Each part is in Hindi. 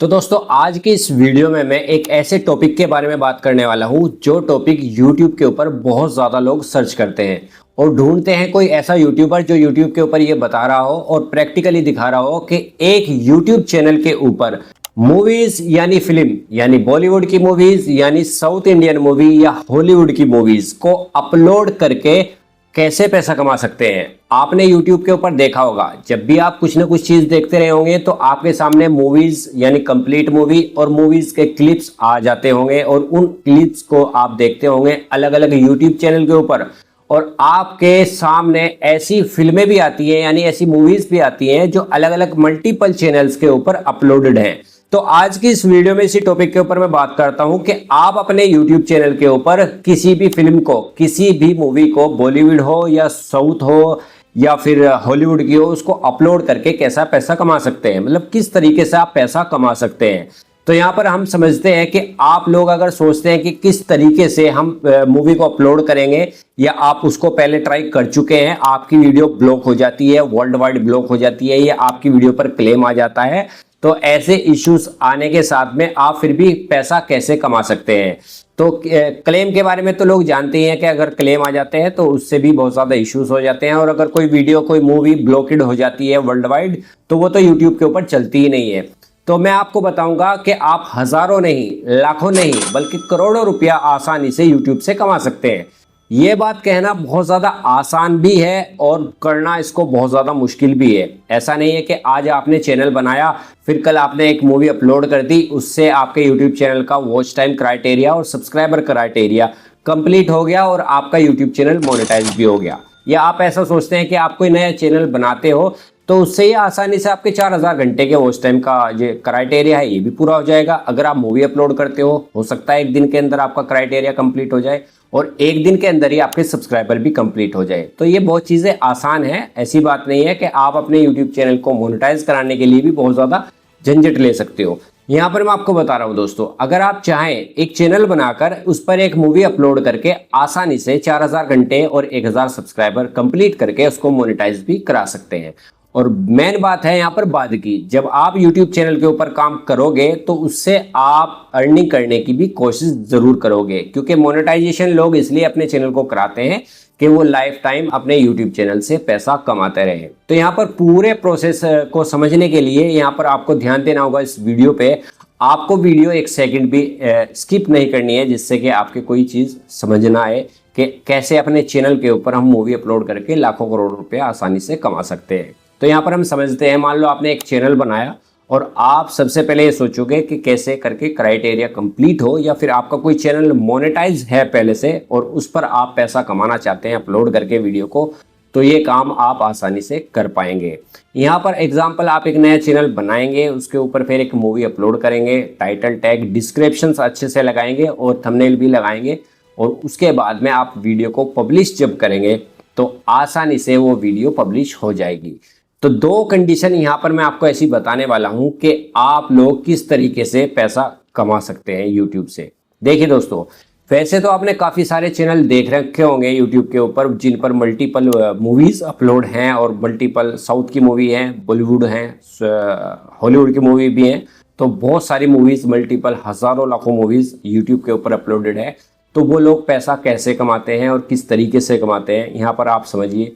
तो दोस्तों आज की इस वीडियो में मैं एक ऐसे टॉपिक के बारे में बात करने वाला हूं जो टॉपिक YouTube के ऊपर बहुत ज़्यादा लोग सर्च करते हैं और ढूंढते हैं कोई ऐसा यूट्यूबर जो YouTube के ऊपर ये बता रहा हो और प्रैक्टिकली दिखा रहा हो कि एक YouTube चैनल के ऊपर मूवीज यानी फिल्म यानी बॉलीवुड की मूवीज यानी साउथ इंडियन मूवी या हॉलीवुड की मूवीज को अपलोड करके कैसे पैसा कमा सकते हैं। आपने YouTube के ऊपर देखा होगा, जब भी आप कुछ ना कुछ चीज देखते रहे होंगे तो आपके सामने मूवीज यानी कंप्लीट मूवी और मूवीज के क्लिप्स आ जाते होंगे और उन क्लिप्स को आप देखते होंगे अलग अलग YouTube चैनल के ऊपर। और आपके सामने ऐसी फिल्में भी आती हैं यानी ऐसी मूवीज भी आती हैं जो अलग अलग मल्टीपल चैनल्स के ऊपर अपलोडेड हैं। तो आज की इस वीडियो में इसी टॉपिक के ऊपर मैं बात करता हूं कि आप अपने YouTube चैनल के ऊपर किसी भी फिल्म को, किसी भी मूवी को, बॉलीवुड हो या साउथ हो या फिर हॉलीवुड की हो, उसको अपलोड करके कैसा पैसा कमा सकते हैं, मतलब किस तरीके से आप पैसा कमा सकते हैं। तो यहाँ पर हम समझते हैं कि आप लोग अगर सोचते हैं कि किस तरीके से हम मूवी को अपलोड करेंगे या आप उसको पहले ट्राई कर चुके हैं, आपकी वीडियो ब्लॉक हो जाती है, वर्ल्ड वाइड ब्लॉक हो जाती है या आपकी वीडियो पर क्लेम आ जाता है, तो ऐसे इश्यूज आने के साथ में आप फिर भी पैसा कैसे कमा सकते हैं। तो क्लेम के बारे में तो लोग जानते ही हैं कि अगर क्लेम आ जाते हैं तो उससे भी बहुत ज़्यादा इश्यूज हो जाते हैं और अगर कोई वीडियो, कोई मूवी ब्लॉकेड हो जाती है वर्ल्ड वाइड तो वो तो यूट्यूब के ऊपर चलती ही नहीं है। तो मैं आपको बताऊंगा कि आप हज़ारों नहीं, लाखों नहीं, बल्कि करोड़ों रुपया आसानी से यूट्यूब से कमा सकते हैं। ये बात कहना बहुत ज़्यादा आसान भी है और करना इसको बहुत ज़्यादा मुश्किल भी है। ऐसा नहीं है कि आज आपने चैनल बनाया फिर कल आपने एक मूवी अपलोड कर दी, उससे आपके यूट्यूब चैनल का वॉच टाइम क्राइटेरिया और सब्सक्राइबर क्राइटेरिया कंप्लीट हो गया और आपका यूट्यूब चैनल मोनेटाइज भी हो गया। या आप ऐसा सोचते हैं कि आप कोई नया चैनल बनाते हो तो उससे ही आसानी से आपके 4000 घंटे के वॉच टाइम का जो क्राइटेरिया है ये भी पूरा हो जाएगा। अगर आप मूवी अपलोड करते हो सकता है एक दिन के अंदर आपका क्राइटेरिया कंप्लीट हो जाए और एक दिन के अंदर ही आपके सब्सक्राइबर भी कंप्लीट हो जाए। तो ये बहुत चीज़ें आसान है, ऐसी बात नहीं है कि आप अपने यूट्यूब चैनल को मोनेटाइज कराने के लिए भी बहुत ज़्यादा झंझट ले सकते हो। यहाँ पर मैं आपको बता रहा हूँ दोस्तों, अगर आप चाहें एक चैनल बनाकर उस पर एक मूवी अपलोड करके आसानी से 4000 घंटे और 1000 सब्सक्राइबर कंप्लीट करके उसको मोनेटाइज भी करा सकते हैं। और मेन बात है यहाँ पर बाद की, जब आप YouTube चैनल के ऊपर काम करोगे तो उससे आप अर्निंग करने की भी कोशिश जरूर करोगे, क्योंकि मोनेटाइजेशन लोग इसलिए अपने चैनल को कराते हैं कि वो लाइफ टाइम अपने YouTube चैनल से पैसा कमाते रहे। तो यहाँ पर पूरे प्रोसेस को समझने के लिए यहाँ पर आपको ध्यान देना होगा इस वीडियो पे। आपको वीडियो एक सेकंड भी स्किप नहीं करनी है, जिससे कि आपके कोई चीज़ समझ ना आए कि कैसे अपने चैनल के ऊपर हम मूवी अपलोड करके लाखों करोड़ रुपये आसानी से कमा सकते हैं। तो यहाँ पर हम समझते हैं, मान लो आपने एक चैनल बनाया और आप सबसे पहले ये सोचोगे कि कैसे करके क्राइटेरिया कंप्लीट हो, या फिर आपका कोई चैनल मोनेटाइज है पहले से और उस पर आप पैसा कमाना चाहते हैं अपलोड करके वीडियो को, तो ये काम आप आसानी से कर पाएंगे। यहाँ पर एग्जाम्पल, आप एक नया चैनल बनाएंगे, उसके ऊपर फिर एक मूवी अपलोड करेंगे, टाइटल टैग डिस्क्रिप्शन अच्छे से लगाएंगे और थंबनेल भी लगाएंगे और उसके बाद में आप वीडियो को पब्लिश जब करेंगे तो आसानी से वो वीडियो पब्लिश हो जाएगी। तो दो कंडीशन यहाँ पर मैं आपको ऐसी बताने वाला हूँ कि आप लोग किस तरीके से पैसा कमा सकते हैं YouTube से। देखिए दोस्तों, वैसे तो आपने काफ़ी सारे चैनल देख रखे होंगे YouTube के ऊपर जिन पर मल्टीपल मूवीज़ अपलोड हैं और मल्टीपल साउथ की मूवी हैं, बॉलीवुड हैं, हॉलीवुड की मूवी भी हैं। तो बहुत सारी मूवीज़, मल्टीपल हज़ारों लाखों मूवीज़ YouTube के ऊपर अपलोडेड है। तो वो लोग पैसा कैसे कमाते हैं और किस तरीके से कमाते हैं, यहाँ पर आप समझिए।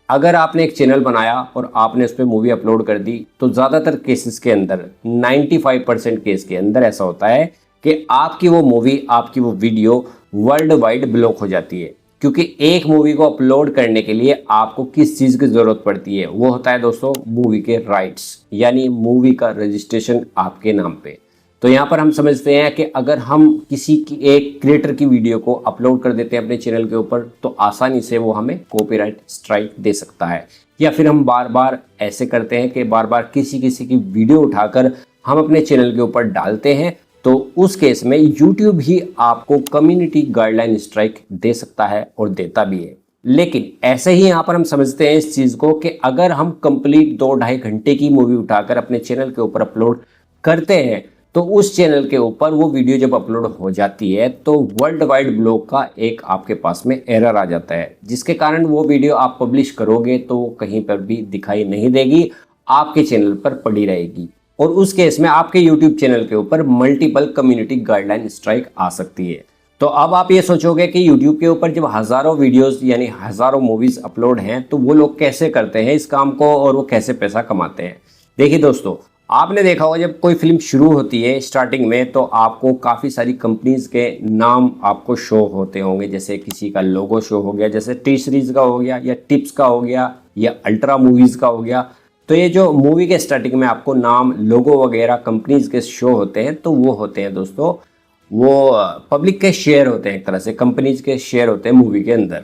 अगर आपने एक चैनल बनाया और आपने उस पर मूवी अपलोड कर दी तो ज़्यादातर केसेस के अंदर 95% केस के अंदर ऐसा होता है कि आपकी वो मूवी, आपकी वो वीडियो वर्ल्ड वाइड ब्लॉक हो जाती है। क्योंकि एक मूवी को अपलोड करने के लिए आपको किस चीज़ की ज़रूरत पड़ती है, वो होता है दोस्तों मूवी के राइट्स, यानी मूवी का रजिस्ट्रेशन आपके नाम पे। तो यहाँ पर हम समझते हैं कि अगर हम किसी की एक क्रिएटर की वीडियो को अपलोड कर देते हैं अपने चैनल के ऊपर तो आसानी से वो हमें कॉपीराइट स्ट्राइक दे सकता है। या फिर हम बार बार ऐसे करते हैं कि बार बार किसी की वीडियो उठाकर हम अपने चैनल के ऊपर डालते हैं, तो उस केस में YouTube ही आपको कम्युनिटी गाइडलाइन स्ट्राइक दे सकता है और देता भी है। लेकिन ऐसे ही यहाँ पर हम समझते हैं इस चीज़ को कि अगर हम कंप्लीट 2-2.5 घंटे की मूवी उठाकर अपने चैनल के ऊपर अपलोड करते हैं तो उस चैनल के ऊपर वो वीडियो जब अपलोड हो जाती है तो वर्ल्ड वाइड ब्लॉक का एक आपके पास में एरर आ जाता है, जिसके कारण वो वीडियो आप पब्लिश करोगे तो कहीं पर भी दिखाई नहीं देगी, आपके चैनल पर पड़ी रहेगी। और उस केस में आपके यूट्यूब चैनल के ऊपर मल्टीपल कम्युनिटी गाइडलाइन स्ट्राइक आ सकती है। तो अब आप ये सोचोगे कि यूट्यूब के ऊपर जब हज़ारों वीडियोस यानी हज़ारों मूवीज़ अपलोड हैं तो वो लोग कैसे करते हैं इस काम को और वो कैसे पैसा कमाते हैं। देखिए दोस्तों, आपने देखा होगा जब कोई फिल्म शुरू होती है स्टार्टिंग में तो आपको काफ़ी सारी कंपनीज के नाम आपको शो होते होंगे। जैसे किसी का लोगो शो हो गया, जैसे टी सीरीज़ का हो गया, या टिप्स का हो गया, या अल्ट्रा मूवीज़ का हो गया। तो ये जो मूवी के स्टार्टिंग में आपको नाम, लोगो वगैरह कंपनीज के शो होते हैं तो वो होते हैं दोस्तों, वो पब्लिक के शेयर होते हैं, एक तरह से कंपनीज के शेयर होते हैं मूवी के अंदर।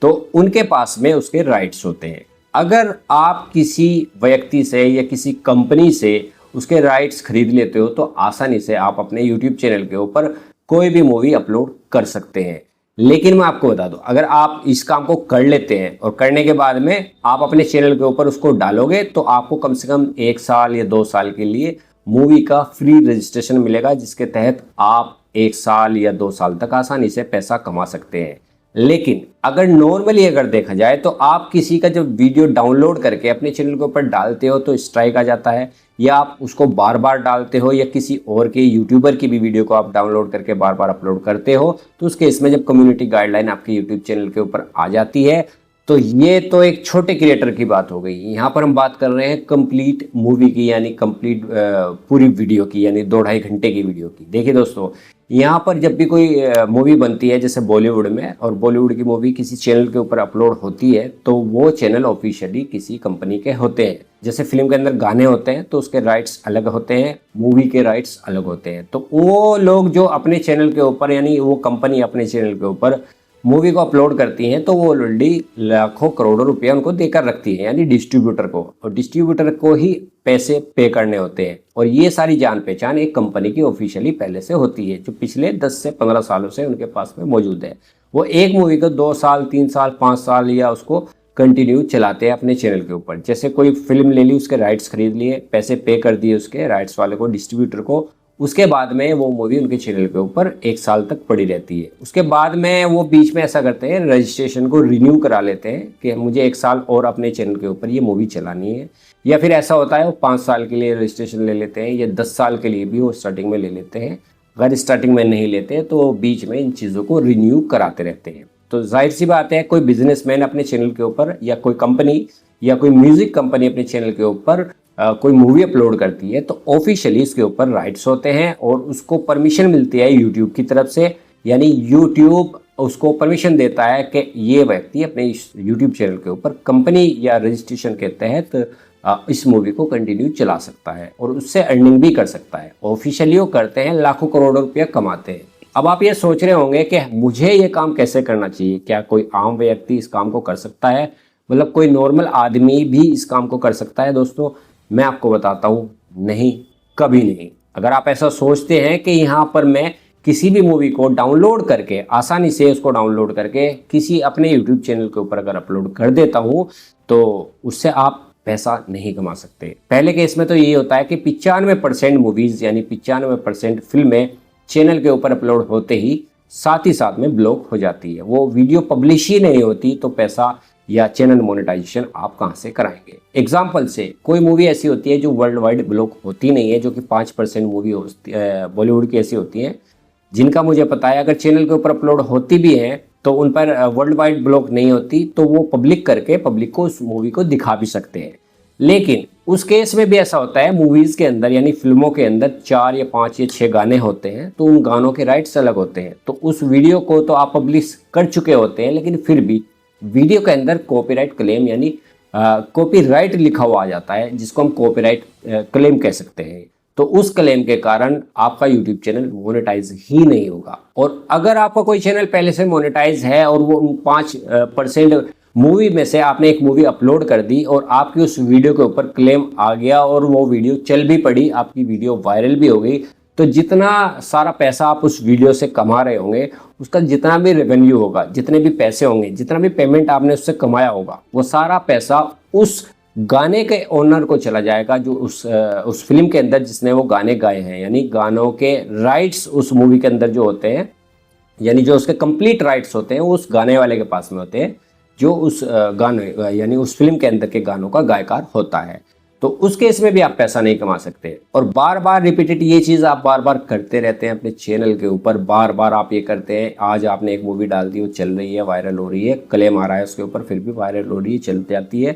तो उनके पास में उसके राइट्स होते हैं। अगर आप किसी व्यक्ति से या किसी कंपनी से उसके राइट्स खरीद लेते हो तो आसानी से आप अपने यूट्यूब चैनल के ऊपर कोई भी मूवी अपलोड कर सकते हैं। लेकिन मैं आपको बता दूं, अगर आप इस काम को कर लेते हैं और करने के बाद में आप अपने चैनल के ऊपर उसको डालोगे तो आपको कम से कम 1 साल या 2 साल के लिए मूवी का फ्री रजिस्ट्रेशन मिलेगा, जिसके तहत आप 1 साल या 2 साल तक आसानी से पैसा कमा सकते हैं। लेकिन अगर नॉर्मली अगर देखा जाए तो आप किसी का जब वीडियो डाउनलोड करके अपने चैनल के ऊपर डालते हो तो स्ट्राइक आ जाता है, या आप उसको बार बार डालते हो, या किसी और के यूट्यूबर की भी वीडियो को आप डाउनलोड करके बार बार अपलोड करते हो तो उसके इसमें जब कम्युनिटी गाइडलाइन आपके यूट्यूब चैनल के ऊपर आ जाती है तो ये तो एक छोटे क्रिएटर की बात हो गई। यहाँ पर हम बात कर रहे हैं कंप्लीट मूवी की, यानी कंप्लीट पूरी वीडियो की, यानी 2-2.5 घंटे की वीडियो की। देखिए दोस्तों, यहाँ पर जब भी कोई मूवी बनती है जैसे बॉलीवुड में, और बॉलीवुड की मूवी किसी चैनल के ऊपर अपलोड होती है तो वो चैनल ऑफिशियली किसी कंपनी के होते हैं। जैसे फिल्म के अंदर गाने होते हैं तो उसके राइट्स अलग होते हैं, मूवी के राइट्स अलग होते हैं। तो वो लोग जो अपने चैनल के ऊपर, यानी वो कंपनी अपने चैनल के ऊपर मूवी को अपलोड करती हैं तो वो ऑलरेडी लाखों करोड़ों रुपया उनको देकर रखती है, यानी डिस्ट्रीब्यूटर को, और डिस्ट्रीब्यूटर को ही पैसे पे करने होते हैं। और ये सारी जान पहचान एक कंपनी की ऑफिशियली पहले से होती है, जो पिछले 10 से 15 सालों से उनके पास में मौजूद है। वो एक मूवी को 2 साल, 3 साल, 5 साल या उसको कंटिन्यू चलाते हैं अपने चैनल के ऊपर। जैसे कोई फिल्म ले ली, उसके राइट्स खरीद लिए, पैसे पे कर दिए उसके राइट्स वाले को, डिस्ट्रीब्यूटर को, उसके बाद में वो मूवी उनके चैनल के ऊपर 1 साल तक पड़ी रहती है। उसके बाद में वो बीच में ऐसा करते हैं, रजिस्ट्रेशन को रिन्यू करा लेते हैं कि मुझे 1 साल और अपने चैनल के ऊपर ये मूवी चलानी है। या फिर ऐसा होता है वो 5 साल के लिए रजिस्ट्रेशन ले लेते हैं, या 10 साल के लिए भी वो स्टार्टिंग में ले लेते हैं। अगर स्टार्टिंग में नहीं लेते तो बीच में इन चीज़ों को रिन्यू कराते रहते हैं। तो जाहिर सी बात है, कोई बिजनेसमैन अपने चैनल के ऊपर, या कोई कंपनी या कोई म्यूजिक कंपनी अपने चैनल के ऊपर कोई मूवी अपलोड करती है तो ऑफिशियली इसके ऊपर राइट्स होते हैं और उसको परमिशन मिलती है यूट्यूब की तरफ से। यानी यूट्यूब उसको परमिशन देता है कि ये व्यक्ति अपने यूट्यूब चैनल के ऊपर कंपनी या रजिस्ट्रेशन के तहत इस मूवी को कंटिन्यू चला सकता है और उससे अर्निंग भी कर सकता है। ऑफिशियली वो करते हैं, लाखों करोड़ों रुपया कमाते हैं। अब आप ये सोच रहे होंगे कि मुझे ये काम कैसे करना चाहिए, क्या कोई आम व्यक्ति इस काम को कर सकता है, मतलब कोई नॉर्मल आदमी भी इस काम को कर सकता है? दोस्तों, मैं आपको बताता हूँ, नहीं, कभी नहीं। अगर आप ऐसा सोचते हैं कि यहाँ पर मैं किसी भी मूवी को डाउनलोड करके, आसानी से उसको डाउनलोड करके किसी अपने यूट्यूब चैनल के ऊपर अगर अपलोड कर देता हूँ तो उससे आप पैसा नहीं कमा सकते। पहले केस में तो ये होता है कि 95% मूवीज़ यानी 95% फिल्में चैनल के ऊपर अपलोड होते ही साथ में ब्लॉक हो जाती है। वो वीडियो पब्लिश ही नहीं होती तो पैसा या चैनल मोनेटाइजेशन आप कहां से कराएंगे? एग्जाम्पल से कोई मूवी ऐसी होती है जो वर्ल्ड वाइड ब्लॉक होती नहीं है, जो कि 5% मूवी बॉलीवुड की ऐसी होती हैं जिनका मुझे पता है अगर चैनल के ऊपर अपलोड होती भी हैं तो उन पर वर्ल्ड वाइड ब्लॉक नहीं होती, तो वो पब्लिक करके पब्लिक को उस मूवी को दिखा भी सकते हैं। लेकिन उस केस में भी ऐसा होता है, मूवीज़ के अंदर यानी फिल्मों के अंदर 4 या 5 या 6 गाने होते हैं तो उन गानों के राइट्स अलग होते हैं। तो उस वीडियो को तो आप पब्लिश कर चुके होते हैं, लेकिन फिर भी वीडियो के अंदर कॉपीराइट क्लेम यानी कॉपीराइट लिखा हुआ आ जाता है, जिसको हम कॉपीराइट क्लेम कह सकते हैं। तो उस क्लेम के कारण आपका यूट्यूब चैनल मोनेटाइज ही नहीं होगा। और अगर आपका कोई चैनल पहले से मोनेटाइज है और वो 5% मूवी में से आपने एक मूवी अपलोड कर दी और आपकी उस वीडियो के ऊपर क्लेम आ गया और वो वीडियो चल भी पड़ी, आपकी वीडियो वायरल भी हो गई, तो जितना सारा पैसा आप उस वीडियो से कमा रहे होंगे, उसका जितना भी रेवेन्यू होगा, जितने भी पैसे होंगे, जितना भी पेमेंट आपने उससे कमाया होगा, वो सारा पैसा उस गाने के ओनर को चला जाएगा जो उस फिल्म के अंदर जिसने वो गाने गाए हैं। यानी गानों के राइट्स उस मूवी के अंदर जो होते हैं, यानी जो उसके कंप्लीट राइट्स होते हैं वो उस गाने वाले के पास में होते हैं जो उस गाने यानी उस फिल्म के अंदर के गानों का गायकार होता है। तो उस केस में भी आप पैसा नहीं कमा सकते। और बार बार रिपीटेड ये चीज़ आप बार बार करते रहते हैं अपने चैनल के ऊपर, बार बार आप ये करते हैं। आज आपने एक मूवी डाल दी, वो चल रही है, वायरल हो रही है, क्लेम आ रहा है उसके ऊपर, फिर भी वायरल हो रही है, चलती जाती है।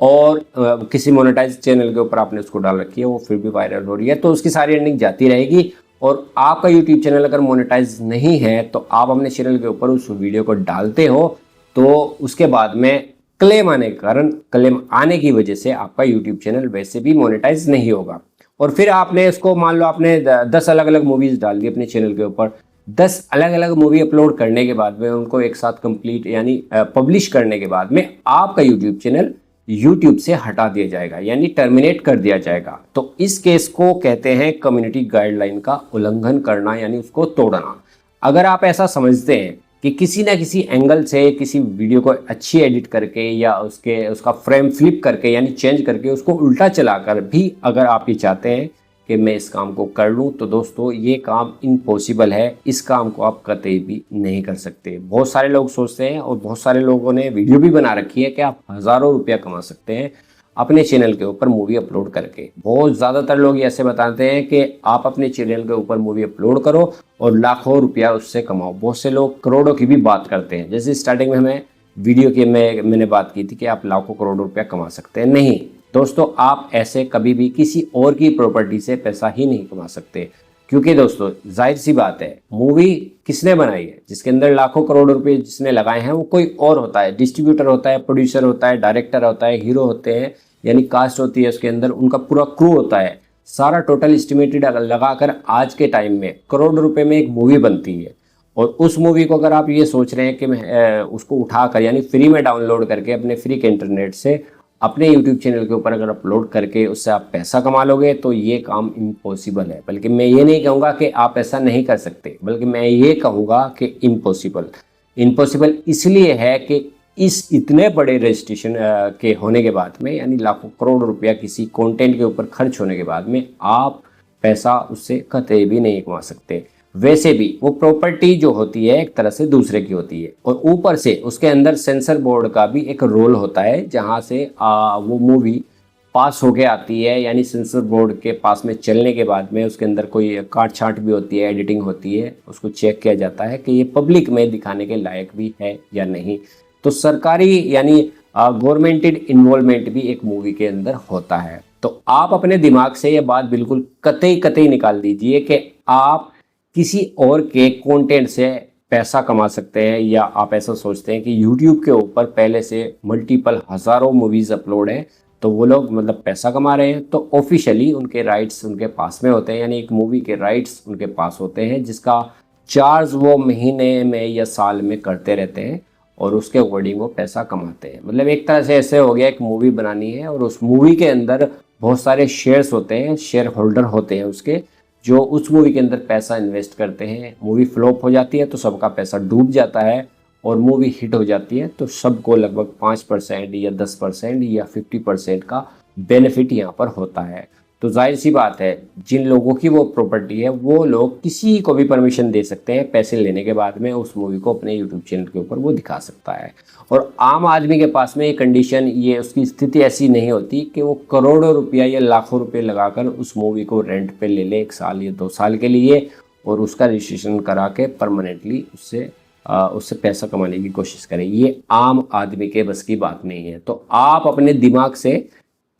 और किसी मोनेटाइज चैनल के ऊपर आपने उसको डाल रखी है, वो फिर भी वायरल हो रही है, तो उसकी सारी अर्निंग जाती रहेगी। और आपका यूट्यूब चैनल अगर मोनेटाइज नहीं है तो आप अपने चैनल के ऊपर उस वीडियो को डालते हो, तो उसके बाद में क्लेम आने के कारण, क्लेम आने की वजह से आपका यूट्यूब चैनल वैसे भी मोनेटाइज नहीं होगा। और फिर आपने इसको, मान लो आपने 10 अलग अलग मूवीज डाल दी अपने चैनल के ऊपर, 10 अलग अलग मूवी अपलोड करने के बाद में उनको एक साथ कंप्लीट यानी पब्लिश करने के बाद में आपका यूट्यूब चैनल यूट्यूब से हटा दिया जाएगा, यानी टर्मिनेट कर दिया जाएगा। तो इस केस को कहते हैं कम्युनिटी गाइडलाइन का उल्लंघन करना, यानी उसको तोड़ना। अगर आप ऐसा समझते हैं कि किसी ना किसी एंगल से किसी वीडियो को अच्छी एडिट करके या उसका फ्रेम फ्लिप करके यानी चेंज करके उसको उल्टा चलाकर भी अगर आप ये चाहते हैं कि मैं इस काम को कर लूँ, तो दोस्तों ये काम इम्पॉसिबल है। इस काम को आप कतई भी नहीं कर सकते। बहुत सारे लोग सोचते हैं और बहुत सारे लोगों ने वीडियो भी बना रखी है कि आप हज़ारों रुपया कमा सकते हैं अपने चैनल के ऊपर मूवी अपलोड करके। बहुत ज़्यादातर लोग ऐसे बताते हैं कि आप अपने चैनल के ऊपर मूवी अपलोड करो और लाखों रुपया उससे कमाओ। बहुत से लोग करोड़ों की भी बात करते हैं। जैसे स्टार्टिंग में हमें वीडियो की मैंने बात की थी कि आप लाखों करोड़ों रुपया कमा सकते हैं। नहीं दोस्तों, आप ऐसे कभी भी किसी और की प्रॉपर्टी से पैसा ही नहीं कमा सकते, क्योंकि दोस्तों जाहिर सी बात है, मूवी किसने बनाई है, जिसके अंदर लाखों करोड़ों रुपए जिसने लगाए हैं वो कोई और होता है। डिस्ट्रीब्यूटर होता है, प्रोड्यूसर होता है, डायरेक्टर होता है, हीरो होते हैं, यानी कास्ट होती है उसके अंदर, उनका पूरा क्रू होता है। सारा टोटल एस्टिमेटेड लगाकर आज के टाइम में करोड़ों रुपए में एक मूवी बनती है। और उस मूवी को अगर आप ये सोच रहे हैं कि मैं उसको उठाकर यानी फ्री में डाउनलोड करके अपने फ्री के इंटरनेट से अपने YouTube चैनल के ऊपर अगर अपलोड करके उससे आप पैसा कमा लोगे, तो ये काम इम्पॉसिबल है। बल्कि मैं ये नहीं कहूँगा कि आप ऐसा नहीं कर सकते, बल्कि मैं ये कहूँगा कि इम्पॉसिबल इसलिए है कि इस इतने बड़े रजिस्ट्रेशन के होने के बाद में, यानी लाखों करोड़ रुपया किसी कंटेंट के ऊपर खर्च होने के बाद में आप पैसा उससे कतई भी नहीं कमा सकते। वैसे भी वो प्रॉपर्टी जो होती है एक तरह से दूसरे की होती है, और ऊपर से उसके अंदर सेंसर बोर्ड का भी एक रोल होता है, जहां से वो मूवी पास होके आती है, यानी सेंसर बोर्ड के पास में चलने के बाद में उसके अंदर कोई काट छांट भी होती है, एडिटिंग होती है, उसको चेक किया जाता है कि ये पब्लिक में दिखाने के लायक भी है या नहीं। तो सरकारी यानी गवर्नमेंटेड इन्वॉल्वमेंट भी एक मूवी के अंदर होता है। तो आप अपने दिमाग से ये बात बिल्कुल कतई निकाल दीजिए कि आप किसी और के कंटेंट से पैसा कमा सकते हैं, या आप ऐसा सोचते हैं कि YouTube के ऊपर पहले से मल्टीपल हज़ारों मूवीज़ अपलोड हैं तो वो लोग मतलब पैसा कमा रहे हैं। तो ऑफिशियली उनके राइट्स उनके पास में होते हैं, यानी एक मूवी के राइट्स उनके पास होते हैं, जिसका चार्ज वो महीने में या साल में करते रहते हैं और उसके अकॉर्डिंग वो पैसा कमाते हैं। मतलब एक तरह से ऐसे हो गया, एक मूवी बनानी है और उस मूवी के अंदर बहुत सारे शेयर्स होते हैं, शेयर होल्डर होते हैं उसके, जो उस मूवी के अंदर पैसा इन्वेस्ट करते हैं। मूवी फ्लॉप हो जाती है तो सबका पैसा डूब जाता है, और मूवी हिट हो जाती है तो सबको लगभग 5% या 10% या 50% का बेनिफिट यहाँ पर होता है। तो जाहिर सी बात है, जिन लोगों की वो प्रॉपर्टी है वो लोग किसी को भी परमिशन दे सकते हैं, पैसे लेने के बाद में उस मूवी को अपने यूट्यूब चैनल के ऊपर वो दिखा सकता है। और आम आदमी के पास में ये कंडीशन, ये उसकी स्थिति ऐसी नहीं होती कि वो करोड़ों रुपया या लाखों रुपए लगाकर उस मूवी को रेंट पे ले ले 1 साल या 2 साल के लिए, और उसका रजिस्ट्रेशन करा के परमानेंटली उससे पैसा कमाने की कोशिश करें। ये आम आदमी के बस की बात नहीं है। तो आप अपने दिमाग से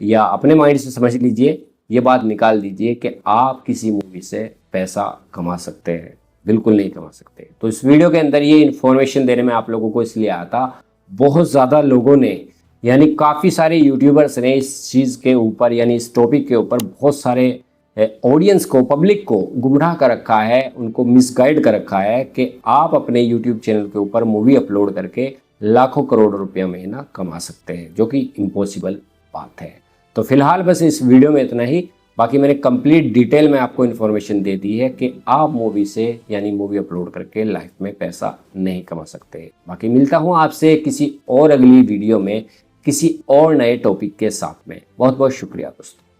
या अपने माइंड से समझ लीजिए, ये बात निकाल दीजिए कि आप किसी मूवी से पैसा कमा सकते हैं। बिल्कुल नहीं कमा सकते। तो इस वीडियो के अंदर ये इन्फॉर्मेशन देने में आप लोगों को इसलिए आया था, बहुत ज़्यादा लोगों ने यानी काफ़ी सारे यूट्यूबर्स ने इस चीज़ के ऊपर यानी इस टॉपिक के ऊपर बहुत सारे ऑडियंस को, पब्लिक को गुमराह कर रखा है, उनको मिसगाइड कर रखा है कि आप अपने यूट्यूब चैनल के ऊपर मूवी अपलोड करके लाखों करोड़ रुपया महीना कमा सकते हैं, जो कि इम्पॉसिबल बात है। तो फिलहाल बस इस वीडियो में इतना ही। बाकी मैंने कंप्लीट डिटेल में आपको इन्फॉर्मेशन दे दी है कि आप मूवी से यानी मूवी अपलोड करके लाइफ में पैसा नहीं कमा सकते। बाकी मिलता हूँ आपसे किसी और अगली वीडियो में किसी और नए टॉपिक के साथ में। बहुत बहुत शुक्रिया दोस्तों।